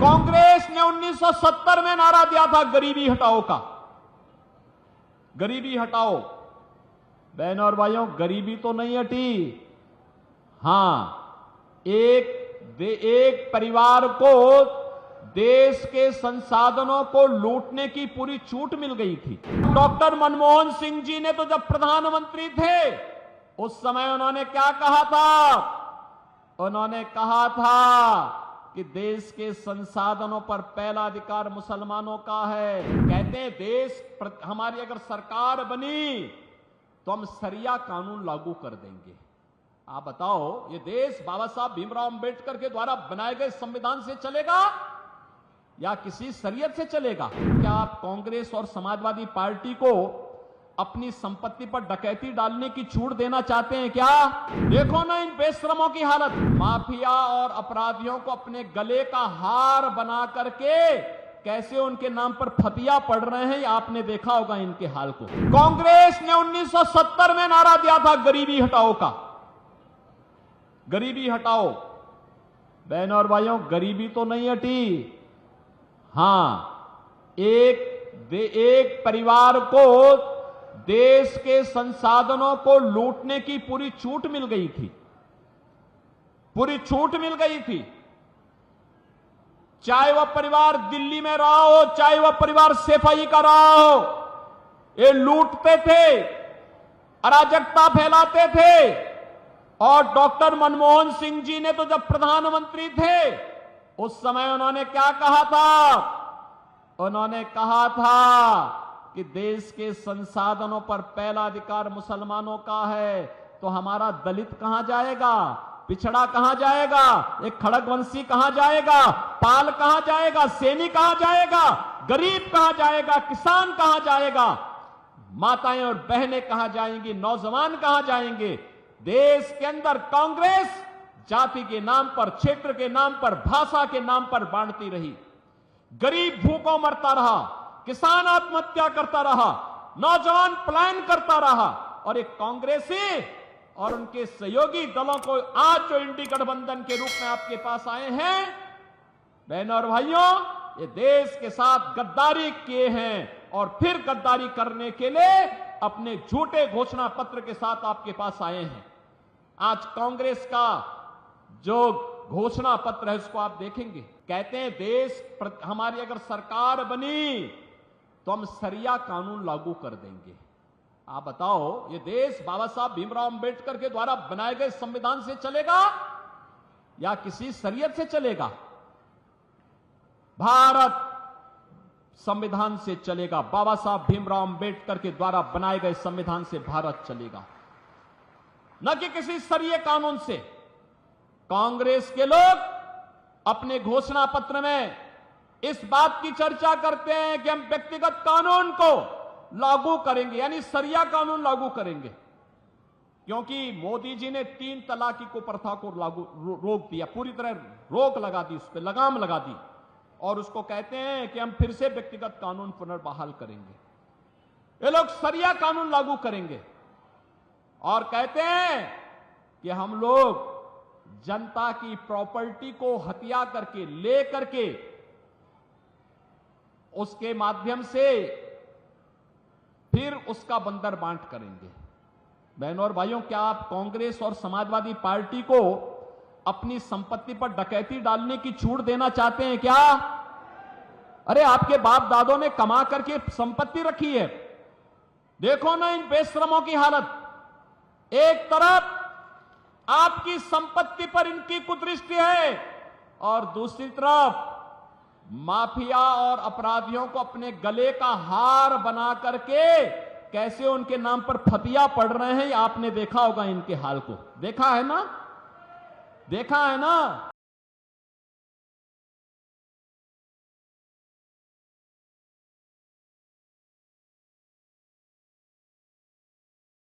कांग्रेस ने 1970 में नारा दिया था गरीबी हटाओ का। गरीबी हटाओ। बहनों और भाइयों, गरीबी तो नहीं हटी। हां, एक परिवार को देश के संसाधनों को लूटने की पूरी छूट मिल गई थी। डॉक्टर मनमोहन सिंह जी ने तो जब प्रधानमंत्री थे उस समय उन्होंने क्या कहा था? उन्होंने कहा था कि देश के संसाधनों पर पहला अधिकार मुसलमानों का है। कहते हैं हमारी अगर सरकार बनी तो हम शरिया कानून लागू कर देंगे। आप बताओ, ये देश बाबा साहब भीमराव अंबेडकर के द्वारा बनाए गए संविधान से चलेगा या किसी शरीयत से चलेगा? क्या आप कांग्रेस और समाजवादी पार्टी को अपनी संपत्ति पर डकैती डालने की छूट देना चाहते हैं क्या? देखो ना इन बेशरमों की हालत। माफिया और अपराधियों को अपने गले का हार बना करके कैसे उनके नाम पर फतिया पड़ रहे हैं, आपने देखा होगा इनके हाल को। कांग्रेस ने 1970 में नारा दिया था गरीबी हटाओ का। गरीबी हटाओ। बहनों और भाइयों, गरीबी तो नहीं हटी। हां, एक परिवार को देश के संसाधनों को लूटने की पूरी छूट मिल गई थी। पूरी छूट मिल गई थी। चाहे वह परिवार दिल्ली में रहा हो, चाहे वह परिवार सफाई का रहा हो, ये लूटते थे, अराजकता फैलाते थे। और डॉक्टर मनमोहन सिंह जी ने तो जब प्रधानमंत्री थे उस समय उन्होंने क्या कहा था? उन्होंने कहा था कि देश के संसाधनों पर पहला अधिकार मुसलमानों का है। तो हमारा दलित कहां जाएगा? पिछड़ा कहां जाएगा? एक खड़गवंशी कहां जाएगा? पाल कहां जाएगा? सैनी कहां जाएगा? गरीब कहां जाएगा? किसान कहां जाएगा? माताएं और बहनें कहां जाएंगी? नौजवान कहां जाएंगे? देश के अंदर कांग्रेस जाति के नाम पर, क्षेत्र के नाम पर, भाषा के नाम पर बांटती रही। गरीब भूखों मरता रहा, किसान आत्महत्या करता रहा, नौजवान पलायन करता रहा। और एक कांग्रेसी और उनके सहयोगी दलों को आज जो इंडी गठबंधन के रूप में आपके पास आए हैं, बहनों और भाइयों, ये देश के साथ गद्दारी किए हैं और फिर गद्दारी करने के लिए अपने झूठे घोषणा पत्र के साथ आपके पास आए हैं। आज कांग्रेस का जो घोषणा पत्र है उसको आप देखेंगे। कहते हैं हमारी अगर सरकार बनी तो हम शरिया कानून लागू कर देंगे। आप बताओ, ये देश बाबा साहब भीमराव अंबेडकर के द्वारा बनाए गए संविधान से चलेगा या किसी शरीयत से चलेगा? भारत संविधान से चलेगा। बाबा साहब भीमराव अंबेडकर के द्वारा बनाए गए संविधान से भारत चलेगा, न कि किसी शरीय कानून से। कांग्रेस के लोग अपने घोषणा पत्र में इस बात की चर्चा करते हैं कि हम व्यक्तिगत कानून को लागू करेंगे, यानी शरिया कानून लागू करेंगे, क्योंकि मोदी जी ने 3 तलाक की प्रथा को रोक दिया, पूरी तरह रोक लगा दी, उस पर लगाम लगा दी। और उसको कहते हैं कि हम फिर से व्यक्तिगत कानून पुनर्बहाल करेंगे। ये लोग शरिया कानून लागू करेंगे और कहते हैं कि हम लोग जनता की प्रॉपर्टी को हत्या करके, ले करके, उसके माध्यम से फिर उसका बंदर बांट करेंगे। बहनों और भाइयों, क्या आप कांग्रेस और समाजवादी पार्टी को अपनी संपत्ति पर डकैती डालने की छूट देना चाहते हैं क्या? अरे आपके बाप दादों ने कमा करके संपत्ति रखी है। देखो ना इन बेशरमों की हालत। एक तरफ आपकी संपत्ति पर इनकी कुदृष्टि है और दूसरी तरफ माफिया और अपराधियों को अपने गले का हार बना करके कैसे उनके नाम पर फतिया पड़ रहे हैं, आपने देखा होगा इनके हाल को। देखा है ना? देखा है ना?